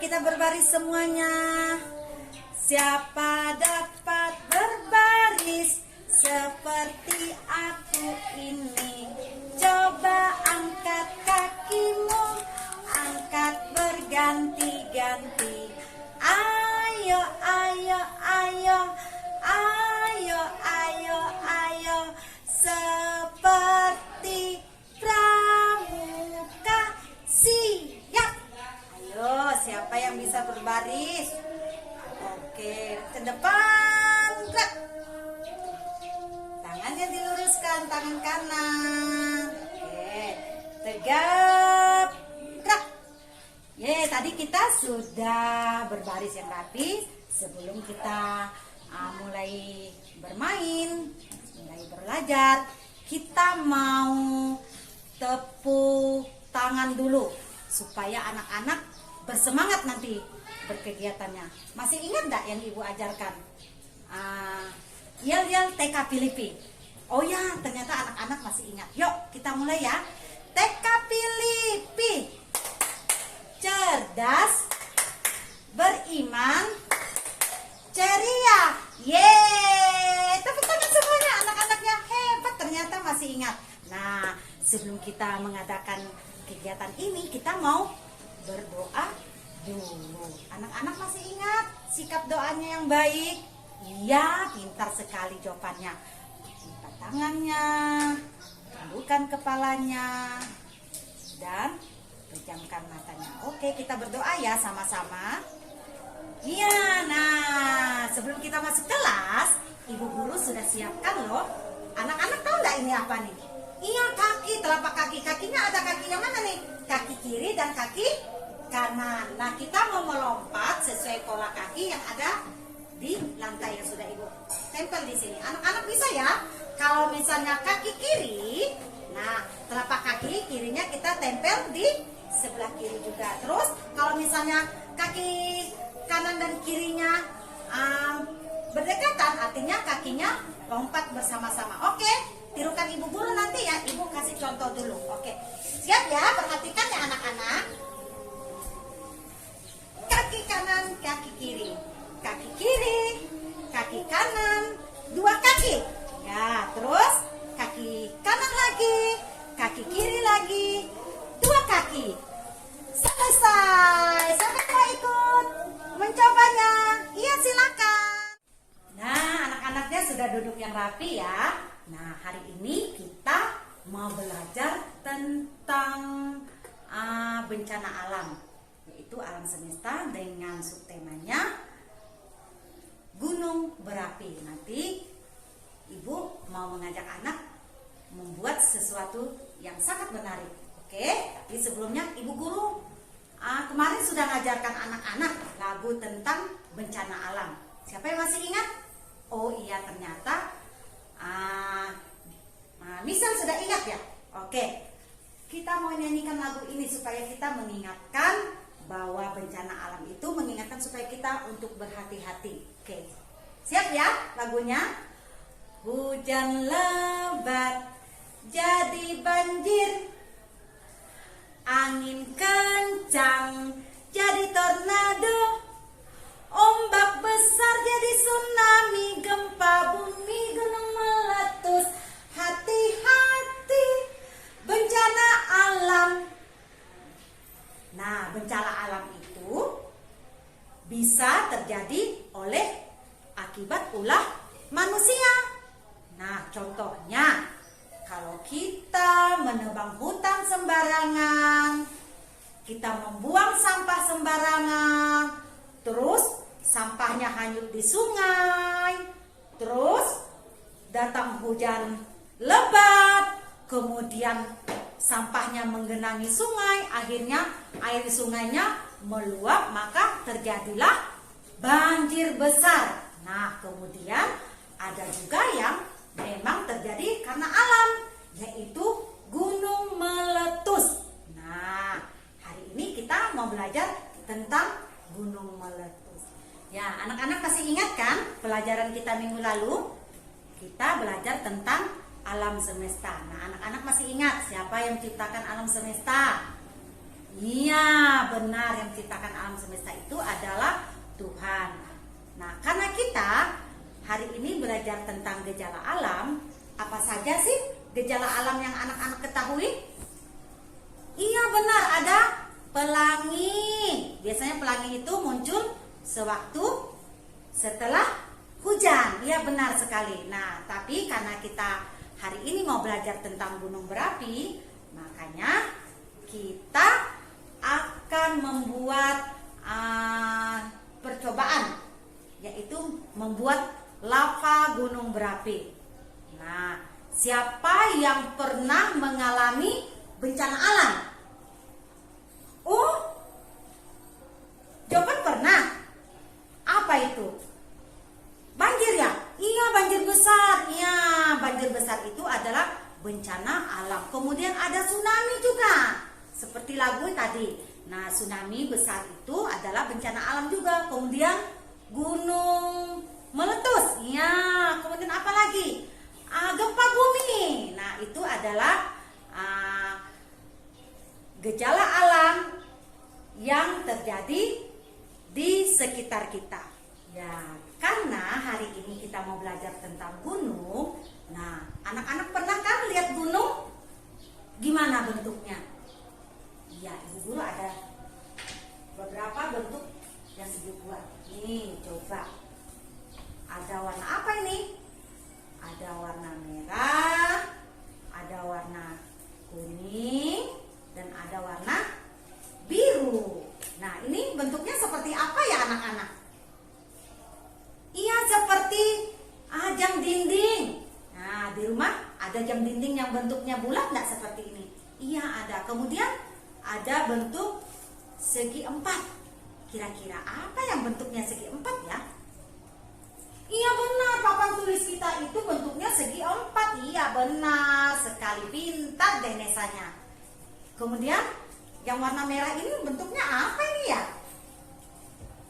kita berbaris semuanya. Siapa dapat berbaris seperti aku ini? Coba angkat kakimu, angkat berganti-ganti. Ayo, ayo, ayo, ayo, ayo, ayo, seperti pramuka. Siap. Ayo, siapa yang bisa berbaris? Oke, ke depan. Gerak. Tangannya diluruskan, tangan kanan. Oke, tegap. Gerak. Tadi kita sudah berbaris yang rapi. Sebelum kita mulai bermain, mulai belajar, kita mau tepuk tangan dulu supaya anak-anak bersemangat nanti berkegiatannya. Masih ingat enggak yang Ibu ajarkan? Yel-yel TK Filipi. Oh ya, ternyata anak-anak masih ingat. Yuk, kita mulai ya. TK Filipi. Cerdas, beriman, ceria. Yeay, tepuk tangan semuanya. Anak-anaknya hebat, ternyata masih ingat. Nah, sebelum kita mengadakan kegiatan ini, kita mau berdoa dulu. Anak-anak masih ingat sikap doanya yang baik? Iya, pintar sekali jawabannya. Lipat tangannya, tundukkan kepalanya, dan pejamkan matanya. Oke, kita berdoa ya sama-sama. Iya, nah sebelum kita masuk kelas, Ibu Guru sudah siapkan loh. Anak-anak tahu nggak ini apa nih? Iya, kaki, telapak kaki. Kakinya ada kaki yang mana nih? Kaki kiri dan kaki kanan. Nah, kita mau melompat sesuai pola kaki yang ada di lantai yang sudah Ibu tempel di sini. Anak-anak bisa ya? Kalau misalnya kaki kiri, nah telapak kaki kirinya kita tempel di sebelah kiri juga. Terus kalau misalnya kaki kanan dan kirinya berdekatan, artinya kakinya lompat bersama-sama. Oke, tirukan Ibu Guru nanti ya. Ibu kasih contoh dulu. Oke, siap ya? Perhatikan ya anak-anak. Kaki kanan, kaki kiri. Kaki kiri, kaki kanan, dua kaki. Ya, terus kaki kanan lagi, kaki kiri lagi, dua kaki. Selesai. Sampai mau ikut mencobanya? Iya, silakan. Nah, anak-anaknya sudah duduk yang rapi ya. Nah, hari ini kita mau belajar tentang bencana alam, yaitu alam semesta dengan subtemanya gunung berapi. Nanti Ibu mau mengajak anak membuat sesuatu yang sangat menarik. Oke, tapi sebelumnya Ibu Guru kemarin sudah mengajarkan anak-anak lagu tentang bencana alam. Siapa yang masih ingat? Oh iya, ternyata misal sudah ingat ya. Oke, kita mau nyanyikan lagu ini supaya kita mengingatkan bahwa bencana alam itu mengingatkan supaya kita untuk berhati-hati. Oke, siap ya lagunya? Hujan lebat jadi banjir, angin kencang jadi tornado, ombak besar jadi tsunami, gempa bumi, gunung meletus. Hati-hati bencana alam. Nah, bencana alam itu bisa terjadi oleh akibat ulah manusia. Nah, contohnya kalau kita menebang hutan sembarangan, kita membuang sampah sembarangan, terus sampahnya hanyut di sungai, terus datang hujan lebat, kemudian sampahnya menggenangi sungai, akhirnya air sungainya meluap, maka terjadilah banjir besar. Nah, kemudian ada juga yang memang terjadi karena alam, yaitu gunung meletus. Nah, hari ini kita mau belajar tentang gunung meletus. Ya, anak-anak masih ingat kan pelajaran kita minggu lalu? Kita belajar tentang alam semesta. Nah, anak-anak masih ingat siapa yang menciptakan alam semesta? Iya, benar, yang menciptakan alam semesta itu adalah Tuhan. Nah, karena kita hari ini belajar tentang gejala alam, apa saja sih gejala alam yang anak-anak ketahui? Iya, benar, ada pelangi. Biasanya pelangi itu muncul sewaktu setelah hujan. Iya, benar sekali. Nah, tapi karena kita hari ini mau belajar tentang gunung berapi, makanya kita akan membuat percobaan, yaitu membuat lava gunung berapi. Nah, siapa yang pernah mengalami bencana alam? Oh, jawaban pernah. Apa itu? Banjir ya? Iya, banjir besar. Iya, banjir besar itu adalah bencana alam. Kemudian ada tsunami juga, seperti lagu tadi. Nah, tsunami besar itu adalah bencana alam juga. Kemudian gunung meletus. Iya, kemudian apa lagi? Gempa bumi. Nah, itu adalah gejala alam yang terjadi di sekitar kita. Ya, karena hari ini kita mau belajar tentang gunung. Nah, anak-anak pernah kan lihat gunung? Gimana bentuknya? Ya, ibu guru ada beberapa bentuk yang ibu buat. Nih, coba. Ada warna apa ini? Ada warna merah, ada warna kuning, dan ada warna biru. Nah, ini bentuknya seperti apa ya anak-anak? Iya, seperti jam dinding. Nah, di rumah ada jam dinding yang bentuknya bulat nggak seperti ini? Iya, ada. Kemudian ada bentuk segi empat. Kira-kira apa yang bentuknya segi empat ya? Iya, benar, papan tulis kita itu bentuknya segi empat. Iya, benar sekali, pintar deh Nesanya. Kemudian yang warna merah ini bentuknya apa ini ya?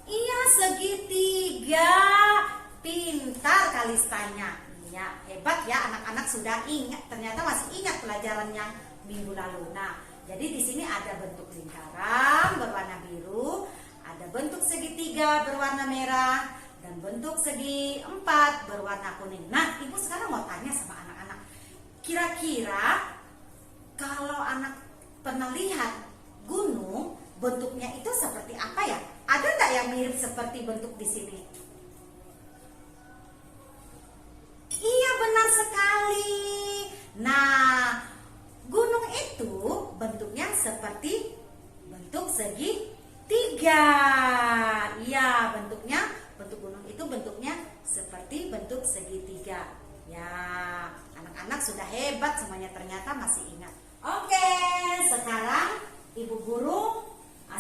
Iya, segitiga. Pintar Kalistanya. Iya, hebat ya, anak-anak sudah ingat. Ternyata masih ingat pelajaran yang minggu lalu. Nah, jadi di sini ada bentuk lingkaran berwarna biru, ada bentuk segitiga berwarna merah, dan bentuk segi empat berwarna kuning. Nah, ibu sekarang mau tanya sama anak-anak, kira-kira kalau anak pernah lihat gunung, bentuknya itu seperti apa ya? Ada nggak yang mirip seperti bentuk di sini? Iya, benar sekali. Nah, gunung itu bentuknya seperti bentuk segitiga. Iya, bentuk gunung itu bentuknya seperti bentuk segitiga. Ya, anak-anak sudah hebat semuanya, ternyata masih ingat. Oke, sekarang ibu guru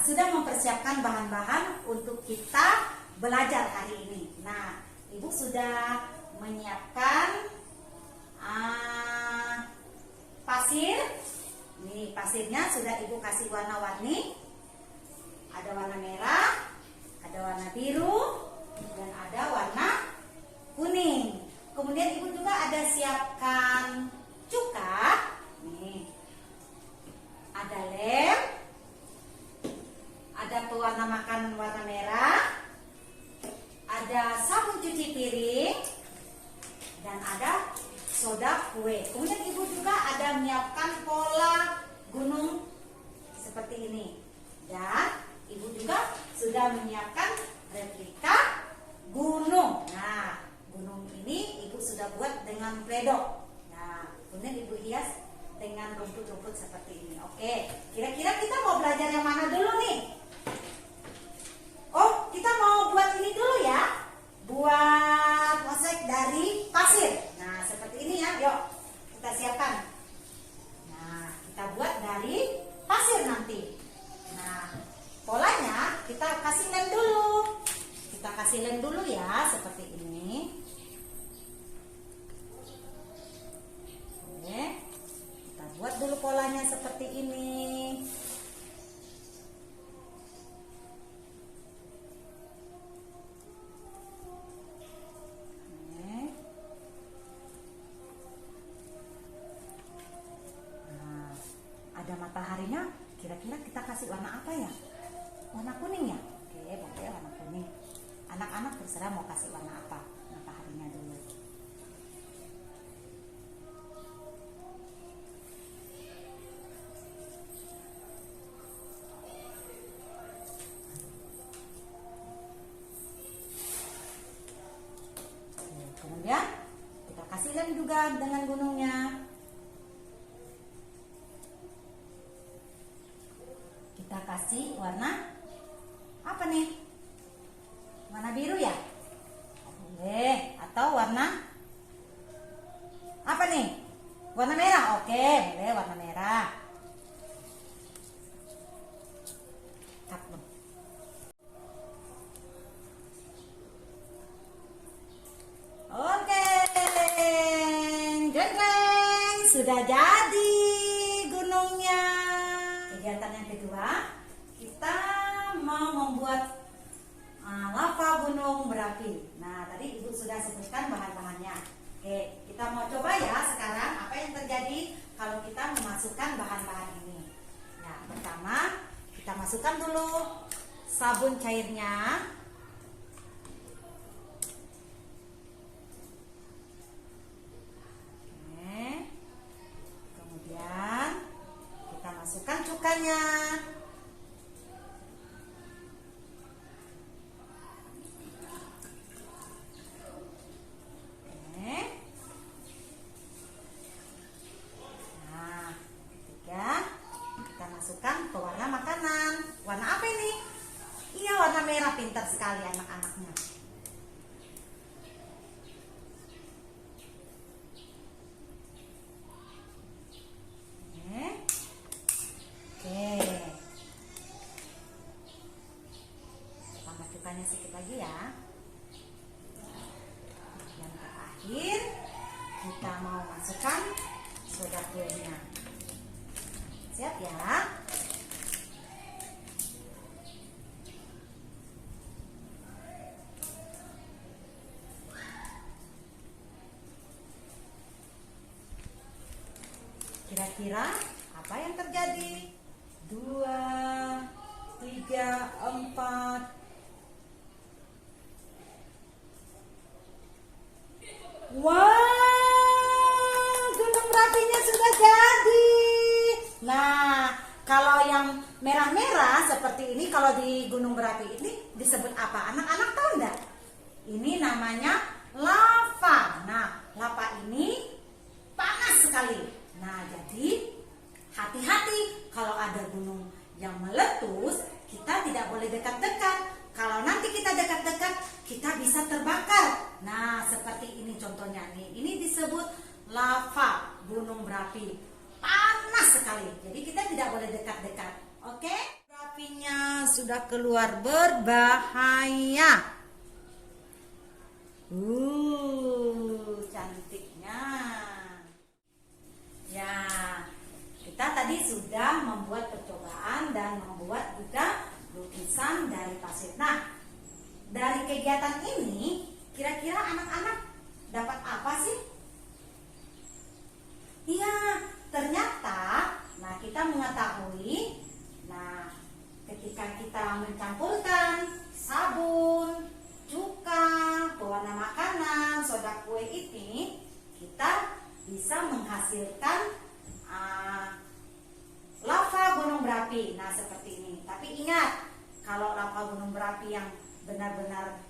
sudah mempersiapkan bahan-bahan untuk kita belajar hari ini. Nah, ibu sudah menyiapkan pasir. Nih, pasirnya sudah ibu kasih warna-warni. Ada warna merah, ada warna biru, dan ada warna kuning. Kemudian ibu juga ada siapkan cuka. Nih, ada lem, ada pewarna makan warna merah, ada sabun cuci piring, dan ada soda kue. Kemudian ibu juga ada menyiapkan pola gunung seperti ini. Dan ibu juga sudah menyiapkan replika gunung. Nah, gunung ini ibu sudah buat dengan pledok. Nah, kemudian ibu hias dengan rumput-rumput seperti ini. Oke, kira-kira kita mau belajar yang mana dulu nih? Oh, kita mau buat ini dulu ya. Buat mosaik dari pasir. Nah, seperti ini ya. Yuk, kita siapkan. Nah, kita buat dari pasir nanti. Nah, polanya kita kasih lem dulu. Kita kasih lem dulu ya, seperti ini. Oke, kita buat dulu polanya seperti ini. Ada mataharinya, kira-kira kita kasih warna apa ya? Warna kuning ya? Oke, boleh warna kuning. Anak-anak terserah mau kasih warna apa. Mataharinya dulu. Kemudian kita kasih lem juga dengan gunungnya. Kita kasih warna apa nih? Warna biru ya? Boleh. Atau warna apa nih? Warna merah. Oke, boleh warna merah. Oke, jeng, sudah jadi gunungnya. Kegiatan yang kedua, kita mau membuat lava gunung berapi. Nah, tadi Ibu sudah sebutkan bahan-bahannya. Oke, kita mau coba ya sekarang apa yang terjadi kalau kita memasukkan bahan-bahan ini. Nah, pertama kita masukkan dulu sabun cairnya. Masukkan cukanya. Oke. Nah, ketiga kita masukkan ke warna makanan. Warna apa ini? Iya, warna merah. Pintar sekali anak-anaknya. Tambah sedikit lagi ya. Yang terakhir kita mau masukkan soda kuenya. Siap ya? Kira-kira apa yang terjadi? 2, 3, 4. Wow, gunung berapinya sudah jadi. Nah, kalau yang merah-merah seperti ini, kalau di gunung berapi ini disebut apa? Anak-anak tahu enggak? Ini namanya lava. Nah, lava ini panas sekali. Nah, jadi hati-hati kalau ada gunung yang meletus, kita tidak boleh dekat-dekat. Kalau nanti kita dekat-dekat, kita bisa terbakar. Nah, seperti ini contohnya nih. Ini disebut lava gunung berapi. Panas sekali. Jadi kita tidak boleh dekat-dekat. Oke? Berapinya sudah keluar berbahaya. Cantiknya. Ya, kita tadi sudah membuat percobaan dan membuat juga lukisan dari pasir. Nah, dari kegiatan ini, kira-kira anak-anak dapat apa sih? Iya, ternyata, nah kita mengetahui, nah ketika kita mencampurkan sabun, cuka, pewarna makanan, soda kue ini, kita bisa menghasilkan lava gunung berapi. Nah, seperti ini. Tapi ingat, kalau lava gunung berapi yang benar-benar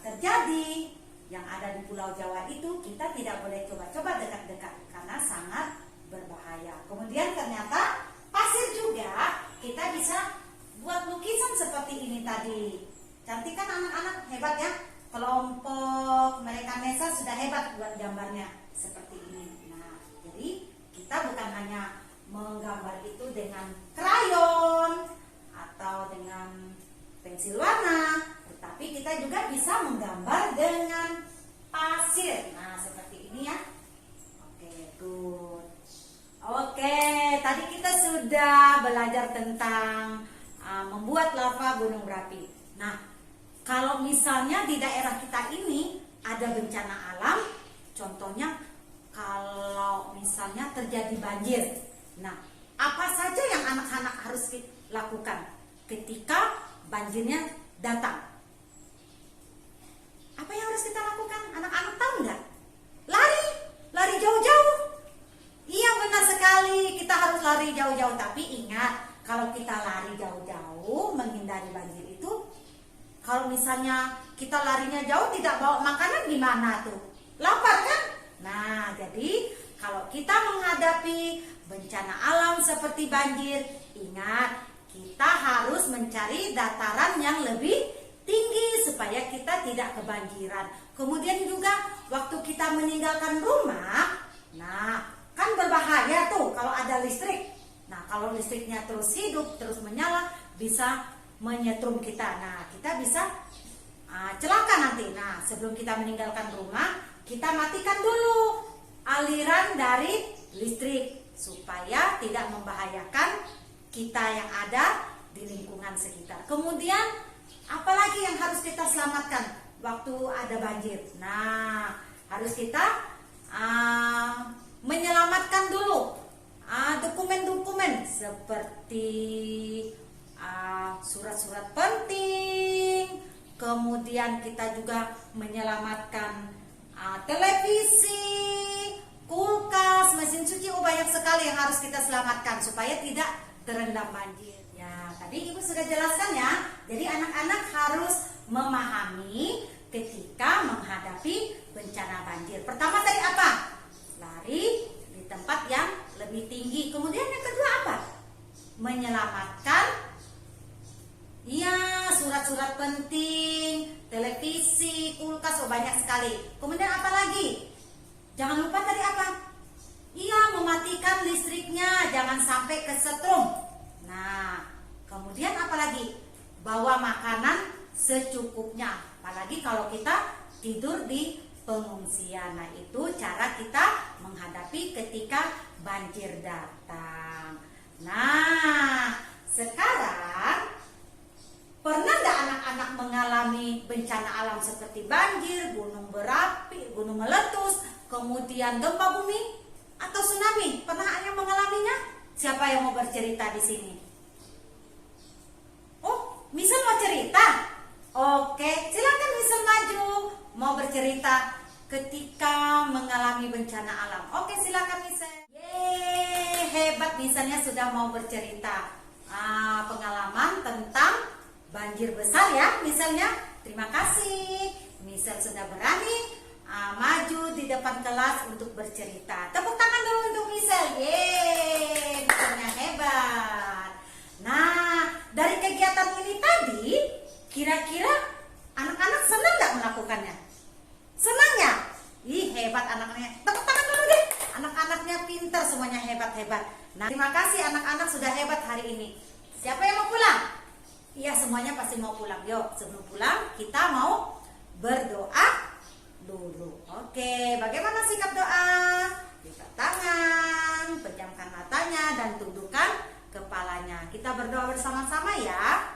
terjadi, yang ada di Pulau Jawa itu, kita tidak boleh coba-coba dekat-dekat karena sangat berbahaya. Kemudian ternyata pasir juga kita bisa buat lukisan seperti ini tadi. Cantik kan anak-anak? Hebat ya. Kelompok mereka Nesa sudah hebat buat gambarnya seperti ini. Nah, jadi kita bukan hanya menggambar itu dengan krayon atau dengan pensil warna, tetapi kita juga bisa menggambar dengan pasir. Nah, seperti ini ya. Oke, good. Oke, tadi kita sudah belajar tentang membuat lava gunung berapi. Nah, kalau misalnya di daerah kita ini ada bencana alam, contohnya kalau misalnya terjadi banjir. Nah, apa saja yang anak-anak harus lakukan ketika banjirnya datang? Apa yang harus kita lakukan? Anak-anak tahu nggak? Lari jauh-jauh. Iya, benar sekali, kita harus lari jauh-jauh. Tapi ingat, kalau kita lari jauh-jauh menghindari banjir itu, kalau misalnya kita larinya jauh tidak bawa makanan gimana tuh? Lapar kan? Nah, jadi kalau kita menghadapi bencana alam seperti banjir, ingat, kita harus mencari dataran yang lebih tinggi supaya kita tidak kebanjiran. Kemudian juga waktu kita meninggalkan rumah, nah kan berbahaya tuh kalau ada listrik. Nah, kalau listriknya terus hidup, terus menyala, bisa menyetrum kita. Nah, kita bisa celaka nanti. Nah, sebelum kita meninggalkan rumah, kita matikan dulu aliran dari listrik supaya tidak membahayakan kita yang ada di lingkungan sekitar. Kemudian apalagi yang harus kita selamatkan waktu ada banjir? Nah, harus kita menyelamatkan dulu dokumen-dokumen seperti surat-surat penting. Kemudian kita juga menyelamatkan televisi, kulkas, mesin cuci. Banyak sekali yang harus kita selamatkan supaya tidak terendam banjir. Ya, tadi Ibu sudah jelaskan ya. Jadi anak-anak harus memahami ketika menghadapi bencana banjir. Pertama tadi apa? Lari di tempat yang lebih tinggi. Kemudian yang kedua apa? Menyelamatkan surat-surat penting, televisi, kulkas, banyak sekali. Kemudian apa lagi? Jangan lupa tadi apa? Mematikan listriknya, jangan sampai kesetrum. Nah, kemudian apa lagi? Bawa makanan secukupnya. Apalagi kalau kita tidur di pengungsian. Nah, itu cara kita menghadapi ketika banjir datang. Nah, sekarang pernah nggak anak-anak mengalami bencana alam seperti banjir, gunung berapi, gunung meletus, kemudian gempa bumi atau tsunami? Pernah yang mengalaminya? Siapa yang mau bercerita di sini? Oh, Misal mau cerita? Oke, silakan Misal maju. Mau bercerita ketika mengalami bencana alam. Oke, silakan Misal. Yeay, hebat Misalnya sudah mau bercerita pengalaman tentang banjir besar ya, misalnya. Terima kasih, Misal sudah berani maju di depan kelas untuk bercerita. Tepuk tangan dulu untuk Misal. Yeay, Misalnya hebat. Nah, dari kegiatan ini tadi, kira-kira anak-anak senang nggak melakukannya? Senang ya? Ih, hebat anak-anaknya. Tepuk tangan dulu deh. Anak-anaknya pintar, semuanya hebat-hebat. Nah, terima kasih anak-anak sudah hebat hari ini. Siapa yang mau pulang? Iya, semuanya pasti mau pulang. Yuk, sebelum pulang kita mau berdoa dulu. Oke, bagaimana sikap doa? Lipat tangan, pejamkan matanya dan tundukkan kepalanya. Kita berdoa bersama-sama ya.